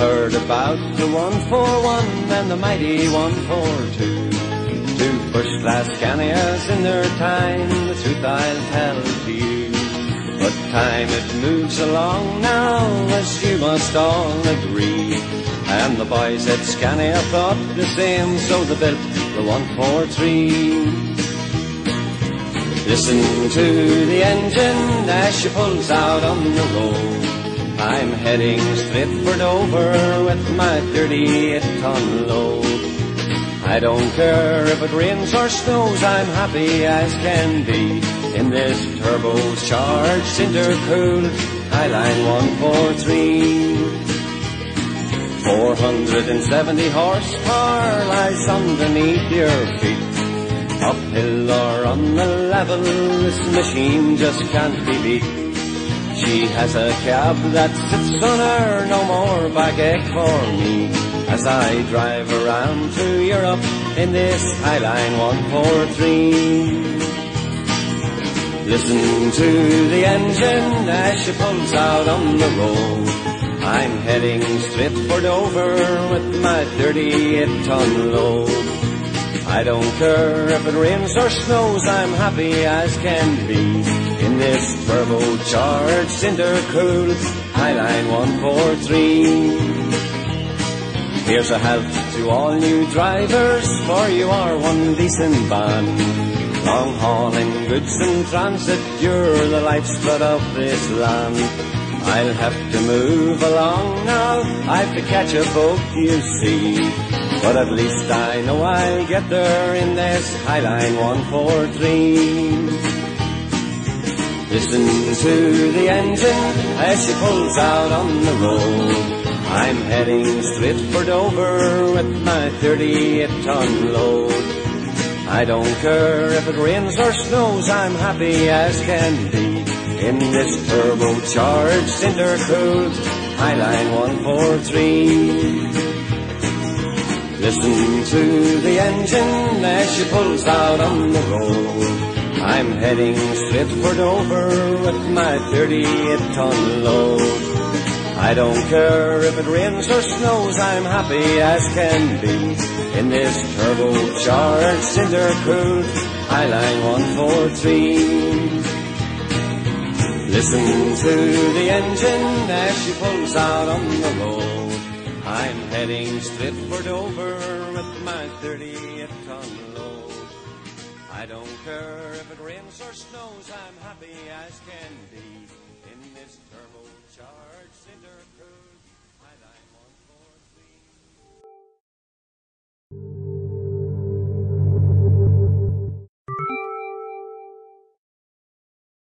heard about the 141 and the mighty 142. Two first-class Scanias in their time, the truth I'll tell to you. But time it moves along now, as you must all agree. And the boys at Scania thought the same, so they built the 143. Listen to the engine as she pulls out on the road. I'm heading straight for Dover with my 38-ton load. I don't care if it rains or snows, I'm happy as can be in this turbocharged, intercooled Highline 143. 470 horsepower lies underneath your feet. Uphill or on the level, this machine just can't be beat. She has a cab that sits on her, no more backache for me, as I drive around through Europe in this Highline 143. Listen to the engine as she pulls out on the road. I'm heading straight for Dover with my 38-ton load. I don't care if it rains or snows, I'm happy as can be in this turbocharged, intercooled Highline 143. Here's a health to all new drivers, for you are one decent band. Long hauling goods in transit, you're the lifeblood of this land. I'll have to move along now, I've to catch a boat, you see. But at least I know I'll get there in this Highline 143. Listen to the engine as she pulls out on the road. I'm heading straight for Dover with my 38-ton load. I don't care if it rains or snows, I'm happy as can be in this turbocharged, intercooled Highline 143. Listen to the engine as she pulls out on the road. I'm heading straight for Dover with my 38-ton load. I don't care if it rains or snows, I'm happy as can be in this turbocharged, intercooled Highline 143. Listen to the engine as she pulls out on the road. I'm heading straight for Dover with my 38-ton load. I don't care if it rains or snows, I'm happy as can be in this turbocharged intercooled